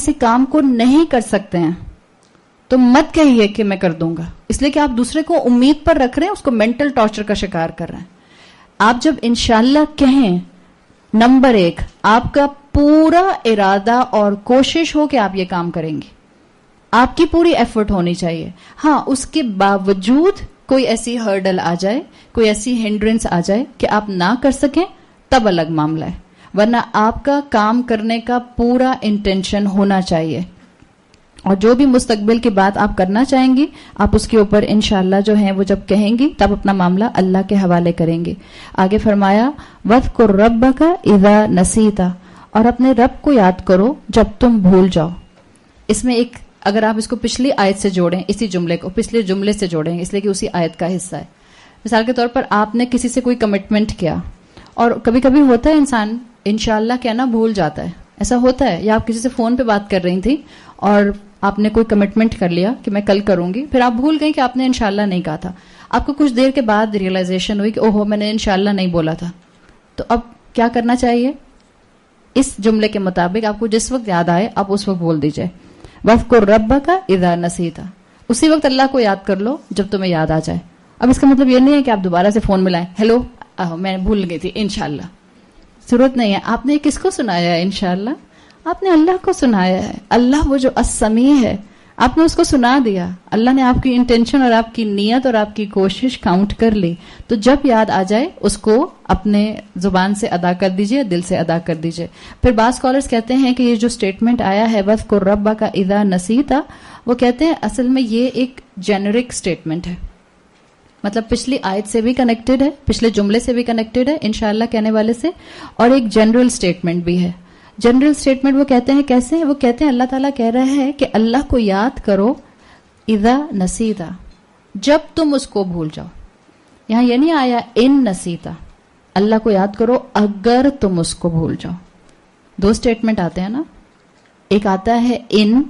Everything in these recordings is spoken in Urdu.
کسی کام کو نہیں کر سکتے ہیں تو مت کہیے کہ میں کر دوں گا، اس لیے کہ آپ دوسرے کو امید پر رکھ رہے ہیں، اس کو مینٹل ٹارچر کا شکار کر رہے ہیں. آپ جب انشاءاللہ کہیں، نمبر 1 آپ کا پورا ارادہ اور کوشش ہو کہ آپ یہ کام کریں گے، آپ کی پوری ایفرٹ ہونی چاہیے. ہاں اس کے باوجود کوئی ایسی ہرڈل آ جائے، کوئی ایسی ہنڈرنس آ جائے کہ آپ نہ کر سکیں، تب الگ معاملہ ہے، ورنہ آپ کا کام کرنے کا پورا انٹینشن ہونا چاہیے. اور جو بھی مستقبل کی بات آپ کرنا چاہیں گی، آپ اس کے اوپر انشاءاللہ جو ہیں وہ جب کہیں گی تب اپنا معاملہ اللہ کے حوالے کریں گے. آگے فرمایا وَاذْكُرْ رَبَّكَ إِذَا نَسِيتَ، اور اپنے رب کو یاد کرو جب تم بھول جاؤ. اس میں ایک، اگر آپ اس کو پچھلی آیت سے جوڑیں، اسی جملے کو پچھلے جملے سے جوڑیں، اس لیے کہ اسی آیت کا حصہ ہے. مثال کے طور پر آپ نے کسی سے کوئی کمٹمنٹ کیا، اور کبھی کبھی ہوتا ہے انسان انشاءاللہ کہنا بھول جاتا ہے، ایسا ہوتا ہے. یا آپ کسی سے فون پہ بات کر رہی تھی اور آپ نے کوئی کمٹمنٹ کر لیا کہ میں کل کروں گی، پھر آپ بھول گئی کہ آپ نے انشاءاللہ نہیں کہا تھا. آپ کو کچھ دیر کے بعد ریئلائزیشن ہوئی کہ اوہو میں نے انشاءاللہ نہیں بولا تھا. تو اب کیا کرنا چاہیے؟ اس جملے کے مطابق آپ کو جس وقت یاد آئے آپ اس وقت بول دیجئے وَاذْكُرْ رَبَّكَ إِذَا نَسِيتَ. اسی وقت اللہ کو یاد کر لو جب تمہیں یاد آ جائے. اب اس کا مطلب یہ نہیں ہے کہ آپ دوبارہ سے فون ملائیں، ہیلو میں بھول گئی تھی انشاءاللہ. ضرورت نہیں ہے. آپ نے کس کو سنایا ہے انشاءاللہ؟ آپ نے اللہ کو سنایا ہے. اللہ وہ جو السمیع ہے، آپ نے اس کو سنا دیا. اللہ نے آپ کی انٹینشن اور آپ کی نیت اور آپ کی کوشش کاؤنٹ کر لی. تو جب یاد آ جائے اس کو اپنے زبان سے ادا کر دیجئے، دل سے ادا کر دیجئے. پھر بعض اسکالرس کہتے ہیں کہ یہ جو اسٹیٹمنٹ آیا ہے وَاذْكُرْ رَبَّكَ إِذَا نَسِيتَ، وہ کہتے ہیں اصل میں یہ ایک جینرک اسٹیٹمنٹ ہے، مطلب پچھلی آیت سے بھی کنیکٹڈ ہے، پچھلے جملے سے بھی کنیکٹڈ ہے انشاءاللہ کہنے والے سے، اور ایک جنرل اسٹیٹمنٹ بھی ہے. جنرل اسٹیٹمنٹ وہ کہتے ہیں کیسے؟ وہ کہتے ہیں اللہ تعالیٰ کہہ رہا ہے کہ اللہ کو یاد کرو اذا نسیتا، جب تم اس کو بھول جاؤ. یہاں یہ نہیں آیا ان نسیتا، اللہ کو یاد کرو اگر تم اس کو بھول جاؤ. دو اسٹیٹمنٹ آتے ہیں نا، ایک آتا ہے ان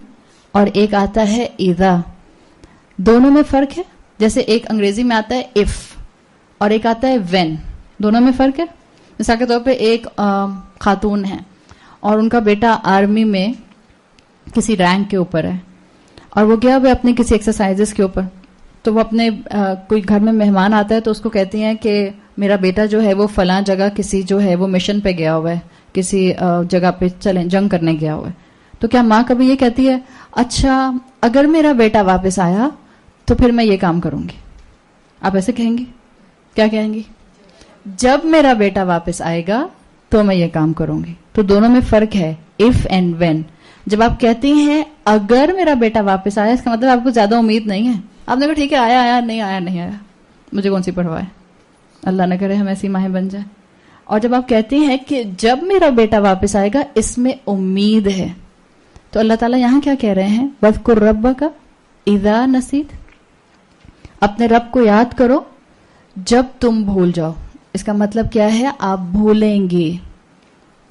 اور ایک آتا ہے اذا. دونوں میں فرق ہے. جیسے ایک انگریزی میں آتا ہے اف اور ایک آتا ہے وین، دونوں میں فرق ہے. مثال کے طور پہ ایک خاتون ہے اور ان کا بیٹا آرمی میں کسی رینک کے اوپر ہے، اور وہ گیا وہ اپنے کسی ایکسرسائزز کے اوپر. تو وہ اپنے کوئی گھر میں مہمان آتا ہے تو اس کو کہتی ہیں کہ میرا بیٹا جو ہے وہ فلاں جگہ کسی جو ہے وہ مشن پہ گیا ہوا ہے، کسی جگہ پہ چلیں جنگ کرنے گیا ہوا ہے. تو کیا ماں کبھی یہ کہتی ہے اچھا اگر میرا بیٹا واپس آیا تو پھر میں یہ کام کروں گی؟ آپ ایسے کہیں گی؟ کیا کہیں گی؟ جب میرا بیٹا واپس آئے گا تو میں یہ کام کروں گی. تو دونوں میں فرق ہے، اف اینڈ وین. جب آپ کہتی ہیں اگر میرا بیٹا واپس آیا، اس کا مطلب آپ کو زیادہ امید نہیں ہے. آپ نے کہا ٹھیک ہے آیا نہیں آیا نہیں آیا، مجھے کون سی پرواہ ہے، اللہ نہ کرے ہم ایسی ماہیں بن جائیں. اور جب آپ کہتی ہیں کہ جب میرا بیٹا واپس آئے گا اس میں امید ہے، تو اللہ تعالیٰ یہاں کیا کہہ رہے ہیں؟ وَاذْكُرْ رَبَّكَ إِذَا نَسِيتَ، اپنے رب کو یاد کرو جب تم بھول جاؤ. اس کا مطلب کیا ہے؟ آپ بھولیں گی،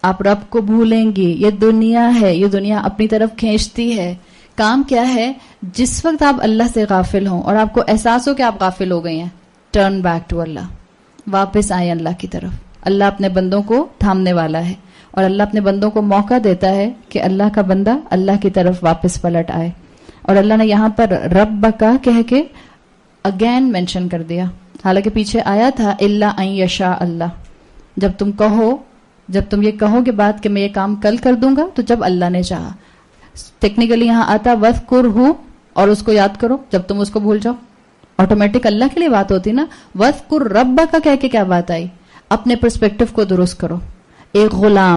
آپ رب کو بھولیں گی. یہ دنیا ہے، یہ دنیا اپنی طرف کھینچتی ہے. کام کیا ہے؟ جس وقت آپ اللہ سے غافل ہوں اور آپ کو احساس ہو کہ آپ غافل ہو گئی ہیں، ٹرن بیک ٹو اللہ، واپس آئیں اللہ کی طرف. اللہ اپنے بندوں کو تھامنے والا ہے، اور اللہ اپنے بندوں کو موقع دیتا ہے کہ اللہ کا بندہ اللہ کی طرف واپس پلٹ آئے. اور اللہ نے یہاں پر رب کا کہہ کے اگین مینشن کر دیا، حالانکہ پیچھے آیا تھا الا ان یشاء اللہ. جب تم کہو، جب تم یہ کہو گے بات کہ میں یہ کام کل کر دوں گا، تو جب اللہ نے چاہا. ٹیکنیکلی یہاں آتا وَاذْكُرْهُ، اور اس کو یاد کرو جب تم اس کو بھول جاؤ. آٹومیٹک اللہ کے لیے بات ہوتی نا. وَاذْكُرْ رَبَّكَ کہہ کے کیا بات آئی؟ اپنے پرسپیکٹو کو درست کرو. ایک غلام